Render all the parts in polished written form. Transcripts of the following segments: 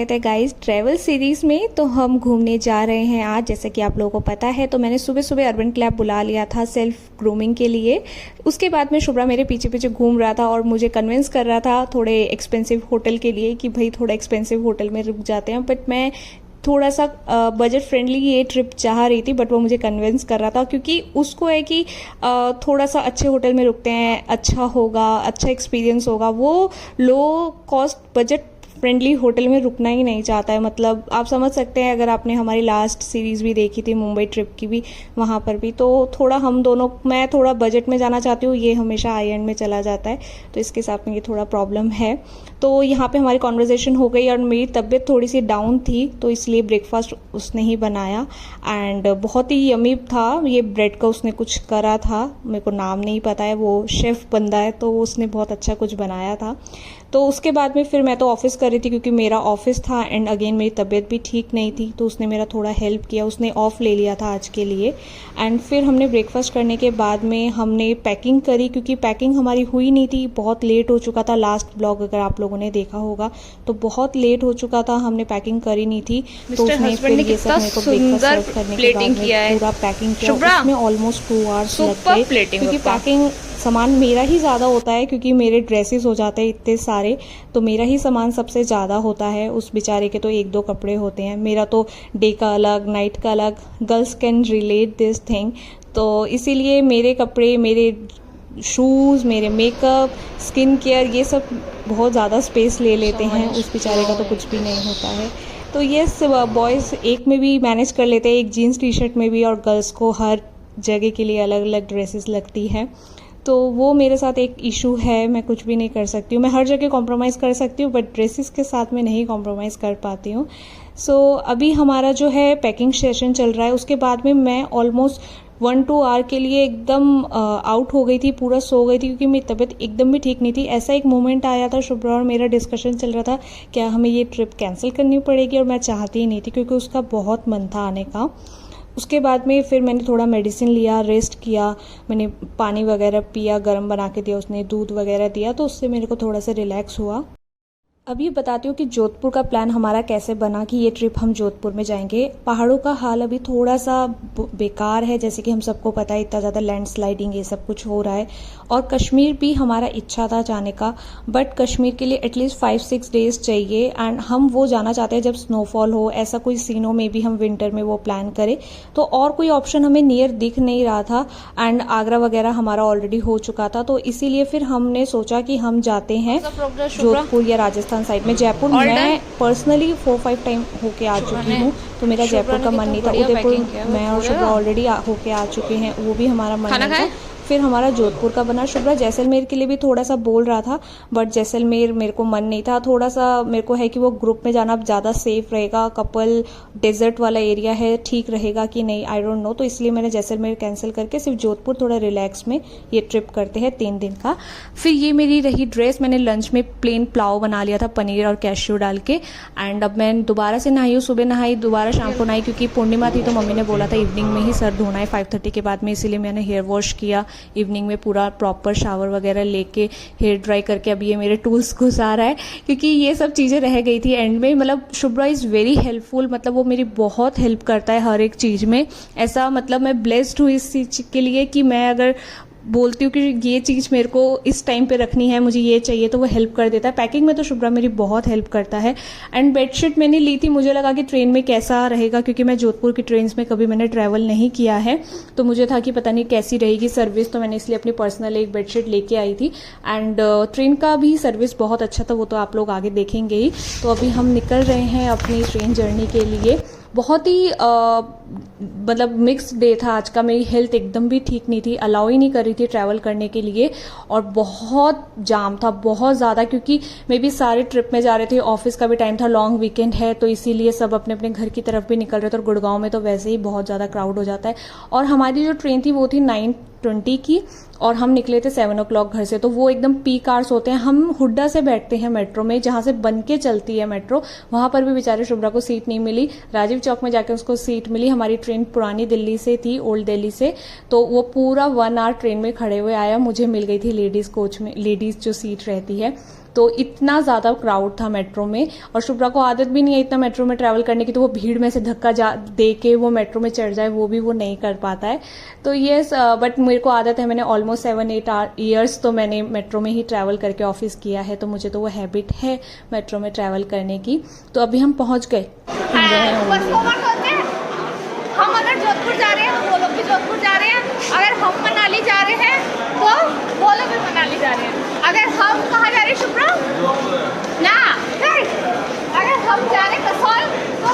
स्वागत है guys travel series में। तो हम घूमने जा रहे हैं आज, जैसे कि आप लोगों को पता है। तो मैंने सुबह सुबह अर्बन क्लैब बुला लिया था सेल्फ ग्रूमिंग के लिए। उसके बाद में शुभ्रा मेरे पीछे पीछे घूम रहा था और मुझे कन्विंस कर रहा था थोड़े एक्सपेंसिव होटल के लिए कि भाई थोड़ा एक्सपेंसिव होटल में रुक जाते हैं। बट मैं थोड़ा सा बजट फ्रेंडली ये ट्रिप चाह रही थी, बट वो मुझे कन्विंस कर रहा था क्योंकि उसको है कि थोड़ा सा अच्छे होटल में रुकते हैं, अच्छा होगा, अच्छा एक्सपीरियंस होगा। वो low cost budget friendly hotel में रुकना ही नहीं चाहता है। मतलब आप समझ सकते हैं, अगर आपने हमारी लास्ट सीरीज़ भी देखी थी मुंबई ट्रिप की भी, वहाँ पर भी तो थोड़ा हम दोनों, मैं थोड़ा बजट में जाना चाहती हूँ, ये हमेशा हाई एंड में चला जाता है। तो इसके साथ में ये थोड़ा प्रॉब्लम है। तो यहाँ पे हमारी कॉन्वर्जेसन हो गई और मेरी तबीयत थोड़ी सी डाउन थी, तो इसलिए ब्रेकफास्ट उसने ही बनाया एंड बहुत ही यमी था। ये ब्रेड का उसने कुछ करा था, मेरे को नाम नहीं पता है, वो शेफ़ बंदा है तो उसने बहुत अच्छा कुछ बनाया था। तो उसके बाद में फिर मैं तो ऑफिस कर रही थी क्योंकि मेरा ऑफिस था एंड अगेन मेरी तबीयत भी ठीक नहीं थी, तो उसने मेरा थोड़ा हेल्प किया। उसने ऑफ ले लिया था आज के लिए एंड फिर हमने ब्रेकफास्ट करने के बाद में हमने पैकिंग करी क्योंकि पैकिंग हमारी हुई नहीं थी, बहुत लेट हो चुका था। लास्ट ब्लॉग अगर आप लोगों ने देखा होगा तो बहुत लेट हो चुका था, हमने पैकिंग करी नहीं थी। तो उसने फिर ये सब मेरे को ब्रेकफास्ट सर्व करने के बाद में पूरा पैकिंग किया। उसमें ऑलमोस्ट 2 आवर्स लग गए क्योंकि पैकिंग सामान मेरा ही ज़्यादा होता है क्योंकि मेरे ड्रेसेस हो जाते हैं इतने सारे, तो मेरा ही सामान सबसे ज़्यादा होता है। उस बेचारे के तो 1-2 कपड़े होते हैं, मेरा तो डे का अलग, नाइट का अलग। Girls can relate this thing. तो इसीलिए मेरे कपड़े, मेरे शूज़, मेरे मेकअप, स्किन केयर, ये सब बहुत ज़्यादा स्पेस ले लेते हैं। उस बेचारे का तो कुछ भी नहीं होता है। तो ये बॉयज़ एक में भी मैनेज कर लेते हैं, एक जीन्स टी शर्ट में भी, और गर्ल्स को हर जगह के लिए अलग अलग ड्रेसेस लगती है। तो वो मेरे साथ एक इशू है, मैं कुछ भी नहीं कर सकती हूँ। मैं हर जगह कॉम्प्रोमाइज़ कर सकती हूँ बट ड्रेसेस के साथ में नहीं कॉम्प्रोमाइज़ कर पाती हूँ। सो अभी हमारा जो है पैकिंग सेशन चल रहा है। उसके बाद में मैं ऑलमोस्ट 1-2 आवर के लिए एकदम आउट हो गई थी, पूरा सो गई थी क्योंकि मेरी तबीयत एकदम भी ठीक नहीं थी। ऐसा एक मोमेंट आया था, शुभ्रा और मेरा डिस्कशन चल रहा था क्या हमें ये ट्रिप कैंसिल करनी पड़ेगी, और मैं चाहती ही नहीं थी क्योंकि उसका बहुत मन था आने का। उसके बाद में फिर मैंने थोड़ा मेडिसिन लिया, रेस्ट किया, मैंने पानी वगैरह पिया, गर्म बना के दिया उसने, दूध वगैरह दिया, तो उससे मेरे को थोड़ा सा रिलैक्स हुआ। अब ये बताती हूँ कि जोधपुर का प्लान हमारा कैसे बना कि ये ट्रिप हम जोधपुर में जाएंगे। पहाड़ों का हाल अभी थोड़ा सा बेकार है, जैसे कि हम सबको पता है, इतना ज़्यादा लैंडस्लाइडिंग ये सब कुछ हो रहा है। और कश्मीर भी हमारा इच्छा था जाने का, बट कश्मीर के लिए एटलीस्ट 5-6 डेज चाहिए एंड हम वो जाना चाहते हैं जब स्नोफॉल हो, ऐसा कोई सीन हो, मे बी हम विंटर में वो प्लान करें। तो और कोई ऑप्शन हमें नियर दिख नहीं रहा था एंड आगरा वगैरह हमारा ऑलरेडी हो चुका था। तो इसीलिए फिर हमने सोचा कि हम जाते हैं जोधपुर या राजस्थान साइड में। जयपुर मैं पर्सनली 4-5 टाइम होके आ चुकी हूँ, तो मेरा जयपुर का मन नहीं था। उदयपुर मैं और शुभ्रा ऑलरेडी होके आ चुके हैं, वो भी हमारा मन नहीं था। फिर हमारा जोधपुर का बना। शुभ्रा जैसलमेर के लिए भी थोड़ा सा बोल रहा था बट जैसलमेर मेरे को मन नहीं था। थोड़ा सा मेरे को है कि वो ग्रुप में जाना ज़्यादा सेफ रहेगा, कपल डेजर्ट वाला एरिया है, ठीक रहेगा कि नहीं आई डोंट नो। तो इसलिए मैंने जैसलमेर कैंसिल करके सिर्फ जोधपुर थोड़ा रिलैक्स में ये ट्रिप करते हैं 3 दिन का। फिर ये मेरी रही ड्रेस, मैंने लंच में प्लेन पुलाव बना लिया था पनीर और कैश्यू डाल के एंड अब मैं दोबारा से नहाई हूँ। सुबह नहाई, दोबारा शाम को नहाई क्योंकि पूर्णिमा थी तो मम्मी ने बोला था इवनिंग में ही सर धोना है 5:30 के बाद में, इसीलिए मैंने हेयर वॉश किया इवनिंग में, पूरा प्रॉपर शावर वगैरह लेके हेयर ड्राई करके अब ये मेरे टूल्स घुस आ रहा है क्योंकि ये सब चीज़ें रह गई थी एंड में। मतलब शुभ्रा इज़ वेरी हेल्पफुल, मतलब वो मेरी बहुत हेल्प करता है हर एक चीज़ में। ऐसा मतलब मैं ब्लेस्ड हूँ इस चीज़ के लिए कि मैं अगर बोलती हूँ कि ये चीज़ मेरे को इस टाइम पे रखनी है, मुझे ये चाहिए, तो वो हेल्प कर देता है। पैकिंग में तो शुभ्रा मेरी बहुत हेल्प करता है। एंड बेडशीट मैंने ली थी, मुझे लगा कि ट्रेन में कैसा रहेगा क्योंकि मैं जोधपुर की ट्रेन में कभी मैंने ट्रैवल नहीं किया है, तो मुझे था कि पता नहीं कैसी रहेगी सर्विस, तो मैंने इसलिए अपनी पर्सनल एक बेडशीट लेके आई थी एंड ट्रेन का भी सर्विस बहुत अच्छा था, वो तो आप लोग आगे देखेंगे ही। तो अभी हम निकल रहे हैं अपनी ट्रेन जर्नी के लिए। बहुत ही मतलब मिक्स्ड डे था आज का, मेरी हेल्थ एकदम भी ठीक नहीं थी, अलाउ ही नहीं कर रही थी ट्रैवल करने के लिए और बहुत जाम था, बहुत ज़्यादा, क्योंकि मे बी सारे ट्रिप में जा रहे थे, ऑफिस का भी टाइम था, लॉन्ग वीकेंड है, तो इसीलिए सब अपने अपने घर की तरफ भी निकल रहे थे और गुड़गांव में तो वैसे ही बहुत ज़्यादा क्राउड हो जाता है। और हमारी जो ट्रेन थी वो थी 9:20 की और हम निकले थे 7 o'clock घर से, तो वो एकदम पीक आवर्स होते हैं। हम हुड्डा से बैठते हैं मेट्रो में, जहाँ से बन के चलती है मेट्रो, वहाँ पर भी बेचारे शुभ्रा को सीट नहीं मिली। राजीव चौक में जाके उसको सीट मिली। हमारी ट्रेन पुरानी दिल्ली से थी, ओल्ड दिल्ली से, तो वो पूरा 1 आवर ट्रेन में खड़े हुए आया, मुझे मिल गई थी लेडीज़ कोच में, लेडीज़ जो सीट रहती है। तो इतना ज़्यादा क्राउड था मेट्रो में, और शुभ्रा को आदत भी नहीं है इतना मेट्रो में ट्रैवल करने की, तो वो भीड़ में से धक्का दे के वो मेट्रो में चढ़ जाए वो नहीं कर पाता है। तो येस, बट मेरे को आदत है, मैंने ऑलमोस्ट 7-8 ईयर्स तो मैंने मेट्रो में ही ट्रैवल करके ऑफिस किया है, तो मुझे तो वो हैबिट है मेट्रो में ट्रैवल करने की। तो अभी हम पहुँच गए। हम अगर जोधपुर जा रहे हैं, वो लोग भी जोधपुर जा रहे हैं। अगर हम मनाली जा रहे हैं तो वो लोग भी मनाली जा रहे हैं। अगर हम कहाँ जा रहे हैं शुभ्रा ना, अगर हम जा रहे हैं कसौल तो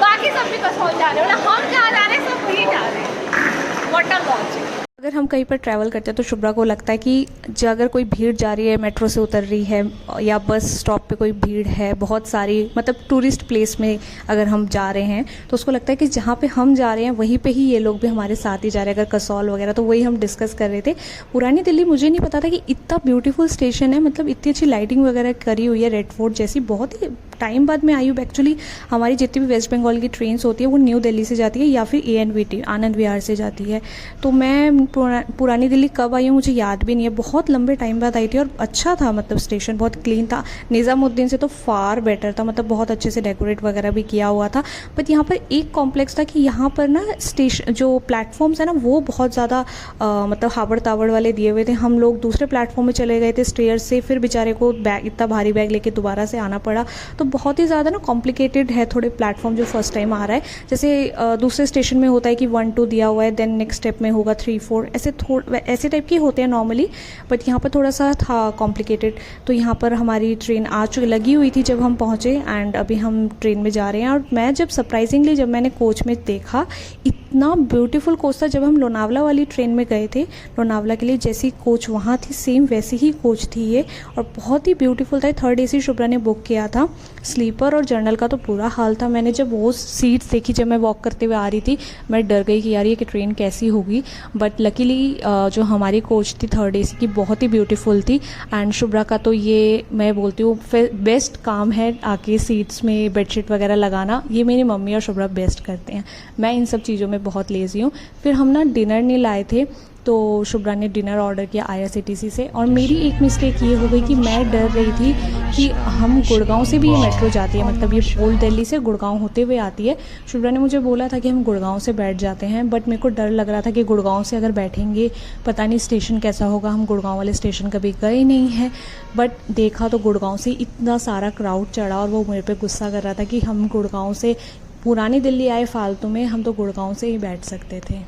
बाकी सब भी कसौल जा रहे हैं, हम जहाँ जा रहे हैं सब वही जा रहे हैं। Water launch. अगर हम कहीं पर ट्रैवल करते हैं तो शुभ्रा को लगता है कि अगर कोई भीड़ जा रही है, मेट्रो से उतर रही है या बस स्टॉप पे कोई भीड़ है बहुत सारी, मतलब टूरिस्ट प्लेस में अगर हम जा रहे हैं, तो उसको लगता है कि जहाँ पे हम जा रहे हैं वहीं पे ही ये लोग भी हमारे साथ ही जा रहे हैं, अगर कसौल वगैरह। तो वही हम डिस्कस कर रहे थे। पुरानी दिल्ली, मुझे नहीं पता था कि इतना ब्यूटीफुल स्टेशन है, मतलब इतनी अच्छी लाइटिंग वगैरह करी हुई है, रेड फोर्ट जैसी। बहुत ही टाइम बाद में आई हूँ एक्चुअली। हमारी जितनी भी वेस्ट बंगाल की ट्रेन्स होती है वो न्यू दिल्ली से जाती है या फिर ANVT आनंद विहार से जाती है। तो मैं पुरानी दिल्ली कब आई हूँ मुझे याद भी नहीं है, बहुत लंबे टाइम बाद आई थी। और अच्छा था, मतलब स्टेशन बहुत क्लीन था। निज़ामुद्दीन से तो फार बेटर था, मतलब बहुत अच्छे से डेकोरेट वगैरह भी किया हुआ था। बट यहाँ पर एक कॉम्प्लेक्स था कि यहाँ पर ना स्टेशन जो प्लेटफॉर्म्स है ना वो बहुत ज़्यादा मतलब हावड़ तावड़ वाले दिए हुए थे। हम लोग दूसरे प्लेटफॉर्म में चले गए थे स्टेयर से, फिर बेचारे को बैग, इतना भारी बैग लेके दोबारा से आना पड़ा। तो बहुत ही ज़्यादा ना कॉम्प्लिकेटेड है थोड़े प्लेटफॉर्म जो फर्स्ट टाइम आ रहा है। जैसे दूसरे स्टेशन में होता है कि 1-2 दिया हुआ है, देन नेक्स्ट स्टेप में होगा 3-4, ऐसे टाइप के होते हैं नॉर्मली। बट यहाँ पर थोड़ा सा था कॉम्प्लिकेटेड। तो यहाँ पर हमारी ट्रेन लगी हुई थी जब हम पहुँचे, एंड अभी हम ट्रेन में जा रहे हैं। और मैं जब सरप्राइजिंगली जब मैंने कोच में देखा, इतना ब्यूटीफुल कोच था। जब हम लोनावला वाली ट्रेन में गए थे लोनावला के लिए, जैसी कोच वहाँ थी सेम वैसी ही कोच थी ये, और बहुत ही ब्यूटीफुल था। 3rd AC शुभ्रा ने बुक किया था। स्लीपर और जर्नल का तो पूरा हाल था। मैंने जब वो सीट्स देखी, जब मैं वॉक करते हुए आ रही थी, मैं डर गई कि यार ये कि ट्रेन कैसी होगी। बट लकीली जो हमारी कोच थी 3rd AC की, बहुत ही ब्यूटीफुल थी। एंड शुभ्रा का तो ये मैं बोलती हूँ बेस्ट काम है आके सीट्स में बेडशीट वगैरह लगाना। ये मेरी मम्मी और शुभ्रा बेस्ट करते हैं, मैं इन सब चीज़ों में बहुत लेज़ी हूँ। फिर हम ना डिनर नहीं लाए थे, तो शुभ्रा ने डिनर ऑर्डर किया IRCTC से। और मेरी एक मिस्टेक ये हो गई कि मैं डर रही थी कि हम गुड़गांव से भी ये मेट्रो जाती है, मतलब ये ओल्ड दिल्ली से गुड़गांव होते हुए आती है। शुभ्रा ने मुझे बोला था कि हम गुड़गांव से बैठ जाते हैं, बट मेरे को डर लग रहा था कि गुड़गांव से अगर बैठेंगे पता नहीं स्टेशन कैसा होगा। हम गुड़गांव वाले स्टेशन कभी गए नहीं हैं। बट देखा तो गुड़गांव से इतना सारा क्राउड चढ़ा, और वो मेरे पे गुस्सा कर रहा था कि हम गुड़गांव से पुरानी दिल्ली आए फालतू में, हम तो गुड़गांव से ही बैठ सकते थे।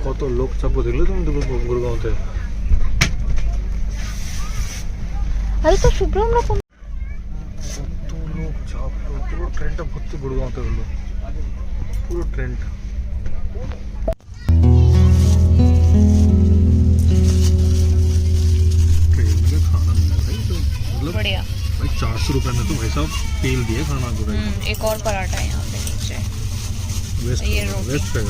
কত লোক চাপো দেখলে তুমি গুরগাঁওতে? আরে তো শুভ্র আমরা কত লোক চাপলো, পুরো ট্রেনটা ভর্তি গুরগাঁওতে হলো, পুরো ট্রেনটা। ट्रेन में खाना मिला भाई, तो मतलब बढ़िया भाई 400 रुपए में तो भाई साहब तेल दिए खाना को। एक और पराठा है यहाँ पे नीचे, वेस्ट पे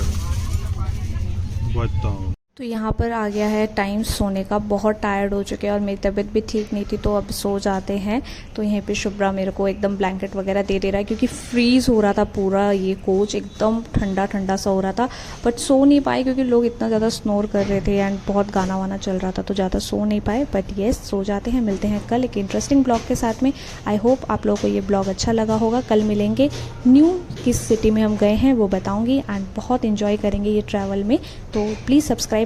बताओ। तो यहाँ पर आ गया है टाइम सोने का। बहुत टायर्ड हो चुके हैं और मेरी तबीयत भी ठीक नहीं थी, तो अब सो जाते हैं। तो यहीं पे शुभ्रा मेरे को एकदम ब्लैंकेट वगैरह दे रहा है, क्योंकि फ्रीज़ हो रहा था पूरा ये कोच, एकदम ठंडा ठंडा सा हो रहा था। बट सो नहीं पाए क्योंकि लोग इतना ज़्यादा स्नोर कर रहे थे एंड बहुत गाना वाना चल रहा था, तो ज़्यादा सो नहीं पाए। बट येस, सो जाते हैं। मिलते हैं कल एक इंटरेस्टिंग ब्लॉग के साथ में। आई होप आप लोगों को ये ब्लॉग अच्छा लगा होगा। कल मिलेंगे, न्यू किस सिटी में हम गए हैं वो बताऊँगी, एंड बहुत इन्जॉय करेंगे ये ट्रैवल में। तो प्लीज़ सब्सक्राइब